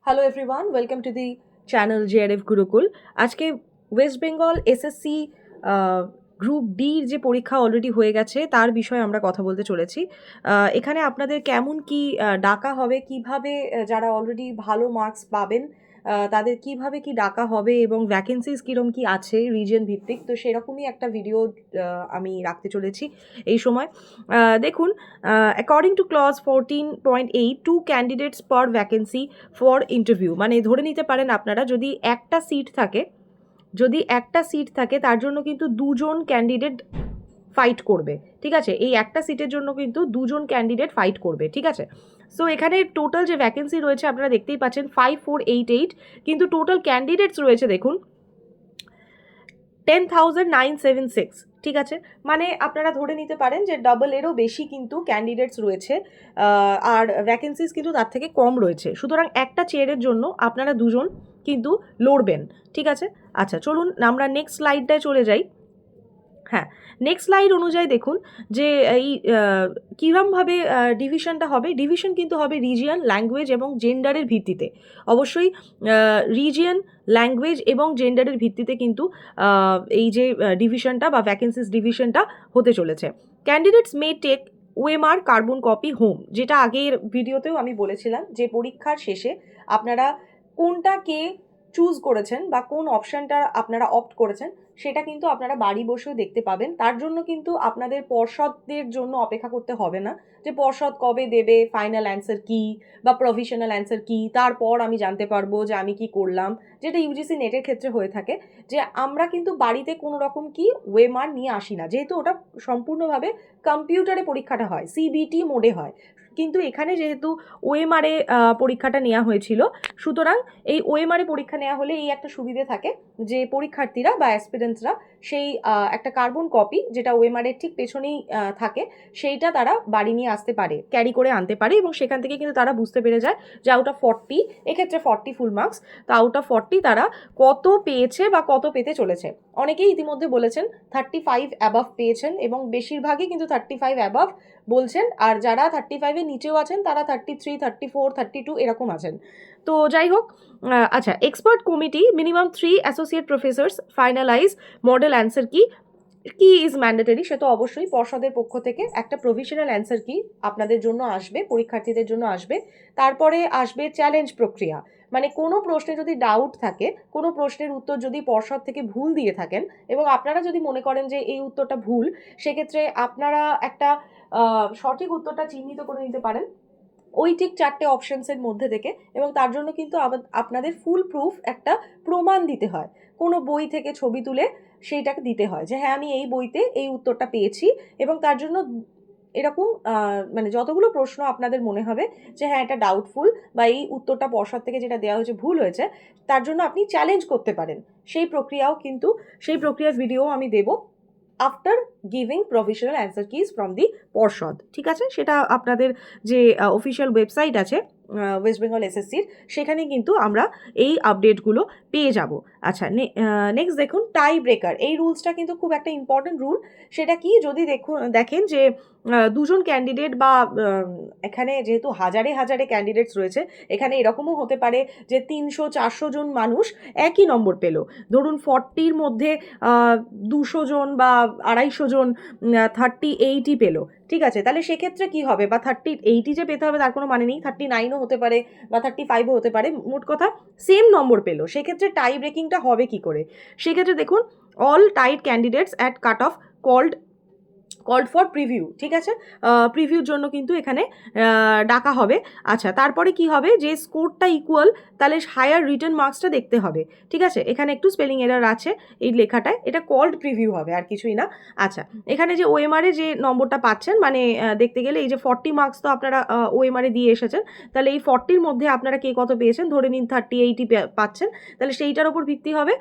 Hello everyone, welcome to the channel JRF Gurukul. আজকে West Bengal SSC group ডির যে পরীক্ষা অলরেডি হয়ে গেছে তার বিষয়ে আমরা কথা বলতে চলেছি। এখানে আপনাদের কেমন কি ডাকা হবে, কিভাবে যারা অলরেডি ভালো মার্কস পাবেন তাদের কিভাবে কি ডাকা হবে এবং ভ্যাকেন্সিজ কীরকম কি আছে রিজিয়ন ভিত্তিক, তো সেরকমই একটা ভিডিও আমি রাখতে চলেছি এই সময়। দেখুন, according to clause 14.8, 2 candidates per vacancy for interview, মানে ধরে নিতে পারেন আপনারা যদি একটা সিট থাকে তার জন্য কিন্তু দুজন ক্যান্ডিডেট ফাইট করবে, ঠিক আছে? এই একটা সিটের জন্য কিন্তু দুজন ক্যান্ডিডেট ফাইট করবে, ঠিক আছে? সো এখানে টোটাল যে ভ্যাকেন্সি রয়েছে আপনারা দেখতেই পাচ্ছেন 5488, কিন্তু টোটাল ক্যান্ডিডেটস রয়েছে দেখুন 10,976, ঠিক আছে? মানে আপনারা ধরে নিতে পারেন যে ডাবলেরও বেশি কিন্তু ক্যান্ডিডেটস রয়েছে, আর ভ্যাকেন্সিস কিন্তু তার থেকে কম রয়েছে। সুতরাং একটা চেয়ারের জন্য আপনারা দুজন কিন্তু লড়বেন, ঠিক আছে? আচ্ছা, চলুন আমরা নেক্সট স্লাইডটায় চলে যাই। হ্যাঁ, নেক্সট স্লাইড অনুযায়ী দেখুন যে এই কীরকমভাবে ডিভিশনটা হবে। ডিভিশন কিন্তু হবে রিজিয়ন, ল্যাঙ্গুয়েজ এবং জেন্ডারের ভিত্তিতে। অবশ্যই রিজিয়ন, ল্যাঙ্গুয়েজ এবং জেন্ডারের ভিত্তিতে কিন্তু এই যে ডিভিশনটা বা ভ্যাকেন্সিস ডিভিশনটা হতে চলেছে। Candidates may take OMR carbon copy home, যেটা আগের ভিডিওতেও আমি বলেছিলাম যে পরীক্ষার শেষে আপনারা কোনটাকে চুজ করেছেন বা কোন অপশানটা আপনারা অপ্ট করেছেন সেটা কিন্তু আপনারা বাড়ি বসেও দেখতে পাবেন। তার জন্য কিন্তু আপনাদের পর্ষদের জন্য অপেক্ষা করতে হবে না যে পর্ষদ কবে দেবে ফাইনাল অ্যান্সার কী বা প্রভিশনাল অ্যান্সার কী, তারপর আমি জানতে পারবো যে আমি কি করলাম, যেটা ইউজিসি নেটের ক্ষেত্রে হয়ে থাকে। যে আমরা কিন্তু বাড়িতে কোনো রকম কি ওয়েমার নিয়ে আসি না, যেহেতু ওটা সম্পূর্ণভাবে কম্পিউটারে পরীক্ষাটা হয়, সিবিটি মোডে হয়। কিন্তু এখানে যেহেতু ওএমআরে পরীক্ষাটা নেওয়া হয়েছিল, সুতরাং এই ওএমআরে পরীক্ষা নেওয়া হলে এই একটা সুবিধে থাকে যে পরীক্ষার্থীরা বা অ্যাসপিরেন্টসরা সেই একটা কার্বন কপি, যেটা ওএমআরের ঠিক পেছনেই থাকে, সেইটা তারা বাড়ি নিয়ে আসতে পারে, ক্যারি করে আনতে পারে, এবং সেখান থেকে কিন্তু তারা বুঝতে পেরে যায় যে আউট অফ 40, এক্ষেত্রে 40 ফুল মার্কস, তো আউট অফ 40 তারা কত পেয়েছে বা কত পেতে চলেছে। অনেকেই ইতিমধ্যে বলেছেন 35 অ্যাবাভ পেয়েছেন এবং বেশিরভাগই কিন্তু 35 অ্যাবাভ বলছেন, আর যারা 35-এর নিচেও আছেন তারা 33, 34, 32 এরকম আছেন। তো যাই হোক, আচ্ছা, expert committee minimum 3 associate Professor's finalise model answer কি ইজ ম্যান্ডেটরি। সে তো অবশ্যই পর্ষদের পক্ষ থেকে একটা প্রভিশনাল অ্যান্সার কি আপনাদের জন্য আসবে, পরীক্ষার্থীদের জন্য আসবে। তারপরে আসবে চ্যালেঞ্জ প্রক্রিয়া, মানে কোনো প্রশ্নে যদি ডাউট থাকে, কোনো প্রশ্নের উত্তর যদি পর্ষদ থেকে ভুল দিয়ে থাকেন এবং আপনারা যদি মনে করেন যে এই উত্তরটা ভুল, সেক্ষেত্রে আপনারা একটা সঠিক উত্তরটা চিহ্নিত করে নিতে পারেন ওই ঠিক 4টে অপশানসের মধ্যে থেকে, এবং তার জন্য কিন্তু আপনাদের ফুল প্রুফ একটা প্রমাণ দিতে হয়, কোনো বই থেকে ছবি তুলে সেইটাকে দিতে হয় যে হ্যাঁ আমি এই বইতে এই উত্তরটা পেয়েছি। এবং তার জন্য এরকম মানে যতগুলো প্রশ্ন আপনাদের মনে হবে যে হ্যাঁ এটা ডাউটফুল বা এই উত্তরটা পর্ষদ থেকে যেটা দেওয়া হয়েছে ভুল হয়েছে, তার জন্য আপনি চ্যালেঞ্জ করতে পারেন। সেই প্রক্রিয়ার ভিডিও আমি দেবো after giving provisional answer keys from the পর্ষদ, ঠিক আছে? সেটা আপনাদের যে অফিসিয়াল ওয়েবসাইট আছে ওয়েস্ট বেঙ্গল এসএসসির, সেখানে কিন্তু আমরা এই আপডেটগুলো পেয়ে যাব। আচ্ছা, নেক্সট দেখুন টাই ব্রেকার। এই রুলসটা কিন্তু খুব একটা ইম্পর্টেন্ট রুল। সেটা কি, যদি দেখেন যে দুজন ক্যান্ডিডেট বা এখানে যেহেতু হাজারে হাজারে ক্যান্ডিডেটস রয়েছে, এখানে এরকমও হতে পারে যে 300-400 জন মানুষ একই নম্বর পেল। ধরুন 40-র মধ্যে 200 জন বা 250 জন 38ই পেলো, ঠিক আছে? তাহলে সেক্ষেত্রে কি হবে, বা 38ই যে পেতে হবে তার কোনো মানে নেই, 39ও হতে পারে বা 35ও হতে পারে, মোট কথা সেম নম্বর পেলো। সেক্ষেত্রে টাই ব্রেকিংটা হবে কি করে? সেক্ষেত্রে দেখুন, all tied candidates at cut off called for preview, ঠিক আছে? প্রিভিউর জন্য কিন্তু এখানে ডাকা হবে। আচ্ছা, তারপরে কি হবে, যে স্কোরটা ইকুয়াল, তাহলে হায়ার রিটার্ন মার্কসটা দেখতে হবে, ঠিক আছে? এখানে একটু স্পেলিং এরার আছে এই লেখাটায়, এটা কল্ড প্রিভিউ হবে আর কিছুই না। আচ্ছা, এখানে যে ওএমআরে যে নম্বরটা পাচ্ছেন, মানে দেখতে গেলে এই যে 40 মার্কস তো আপনারা ওএমআরে দিয়ে এসেছেন, তাহলে এই 40-র মধ্যে আপনারা কে কত পেয়েছেন, ধরে নিন 38ই পাচ্ছেন, তাহলে সেইটার ওপর ভিত্তি হবে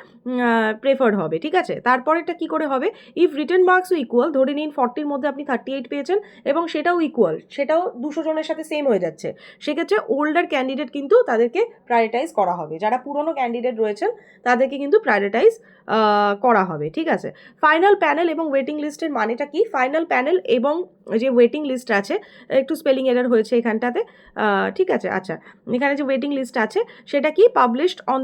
প্রেফার্ড হবে, ঠিক আছে? তারপরেটা কি করে হবে, ইফ রিটার্ন মার্কসও ইকুয়াল, ধরে নিন 40 40-র মধ্যে আপনি 38 পেয়েছেন এবং সেটাও ইকুয়াল, সেটাও 200 জনের সাথে সেম হয়ে যাচ্ছে, সেক্ষেত্রে ওল্ডার ক্যান্ডিডেট কিন্তু তাদেরকে প্রায়োরিটাইজ করা হবে। যারা পুরনো ক্যান্ডিডেট রয়েছেন তাদেরকে কিন্তু প্রায়োরিটাইজ করা হবে, ঠিক আছে। ফাইনাল প্যানেল এবং ওয়েটিং লিস্টের মানেটা কি? ফাইনাল প্যানেল এবং যে ওয়েটিং লিস্ট আছে, একটু স্পেলিং এরার হয়েছে এখানটাতে, ঠিক আছে। আচ্ছা, এখানে যে ওয়েটিং লিস্ট আছে সেটা কি পাবলিশড অন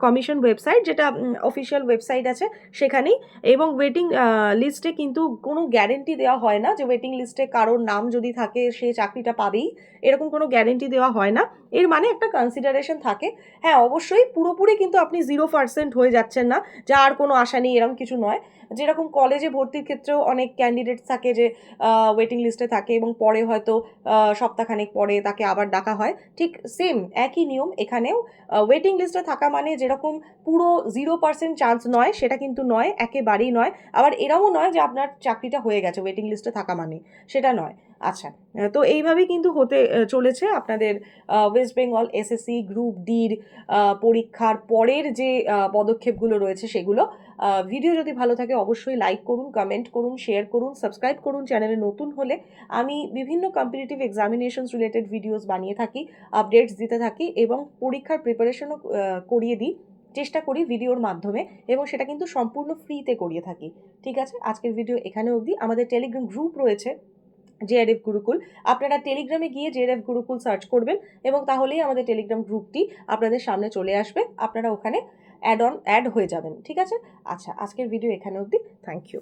কমিশন ওয়েবসাইট, যেটা অফিসিয়াল ওয়েবসাইট আছে সেখানেই। এবং ওয়েটিং লিস্টে কিন্তু কোনো গ্যারেন্টি দেওয়া হয় না যে ওয়েটিং লিস্টে কারোর নাম যদি থাকে সে চাকরিটা পাবেই, এরকম কোনো গ্যারেন্টি দেওয়া হয় না। এর মানে একটা কনসিডারেশন থাকে। হ্যাঁ, অবশ্যই পুরোপুরি কিন্তু আপনি 0% হয়ে যাচ্ছেন না, যা আর কোনো আশা নেই এরকম কিছু নয়। যেরকম কলেজে ভর্তির ক্ষেত্রেও অনেক ক্যান্ডিডেট থাকে যে ওয়েটিং লিস্টে থাকে এবং পরে হয়তো সপ্তাহখানেক পরে তাকে আবার ডাকা হয়, ঠিক সেম একই নিয়ম এখানেও। ওয়েটিং লিস্টে থাকা মানে যেরকম পুরো 0% চান্স নয়, সেটা কিন্তু নয়, একেবারেই নয়। আবার এরমও নয় যে আপনার চাকরিটা হয়ে গেছে ওয়েটিং লিস্টে থাকা মানে, সেটা নয়। আচ্ছা, তো এইভাবেই কিন্তু হতে চলেছে আপনাদের ওয়েস্ট বেঙ্গল এসএসসি গ্রুপ ডির পরীক্ষার পরের যে পদক্ষেপগুলো রয়েছে সেগুলো। ভিডিও যদি ভালো থাকে অবশ্যই লাইক করুন, কমেন্ট করুন, শেয়ার করুন, সাবস্ক্রাইব করুন চ্যানেলে নতুন হলে। আমি বিভিন্ন কম্পিটিটিভ এক্সামিনেশনস রিলেটেড ভিডিওস বানিয়ে থাকি, আপডেটস দিতে থাকি এবং পরীক্ষার প্রিপারেশনও করিয়ে দিই, চেষ্টা করি ভিডিওর মাধ্যমে, এবং সেটা কিন্তু সম্পূর্ণ ফ্রিতে করিয়ে থাকি, ঠিক আছে। আজকের ভিডিও এখানে অবধি। আমাদের টেলিগ্রাম গ্রুপ রয়েছে জেআরএফ গুরুকুল, আপনারা টেলিগ্রামে গিয়ে জেআরএফ গুরুকুল সার্চ করবেন এবং তাহলেই আমাদের টেলিগ্রাম গ্রুপটি আপনাদের সামনে চলে আসবে, আপনারা ওখানে অ্যাড হয়ে যাবেন, ঠিক আছে। আচ্ছা, আজকের ভিডিও এখানে অবধি, থ্যাংক ইউ।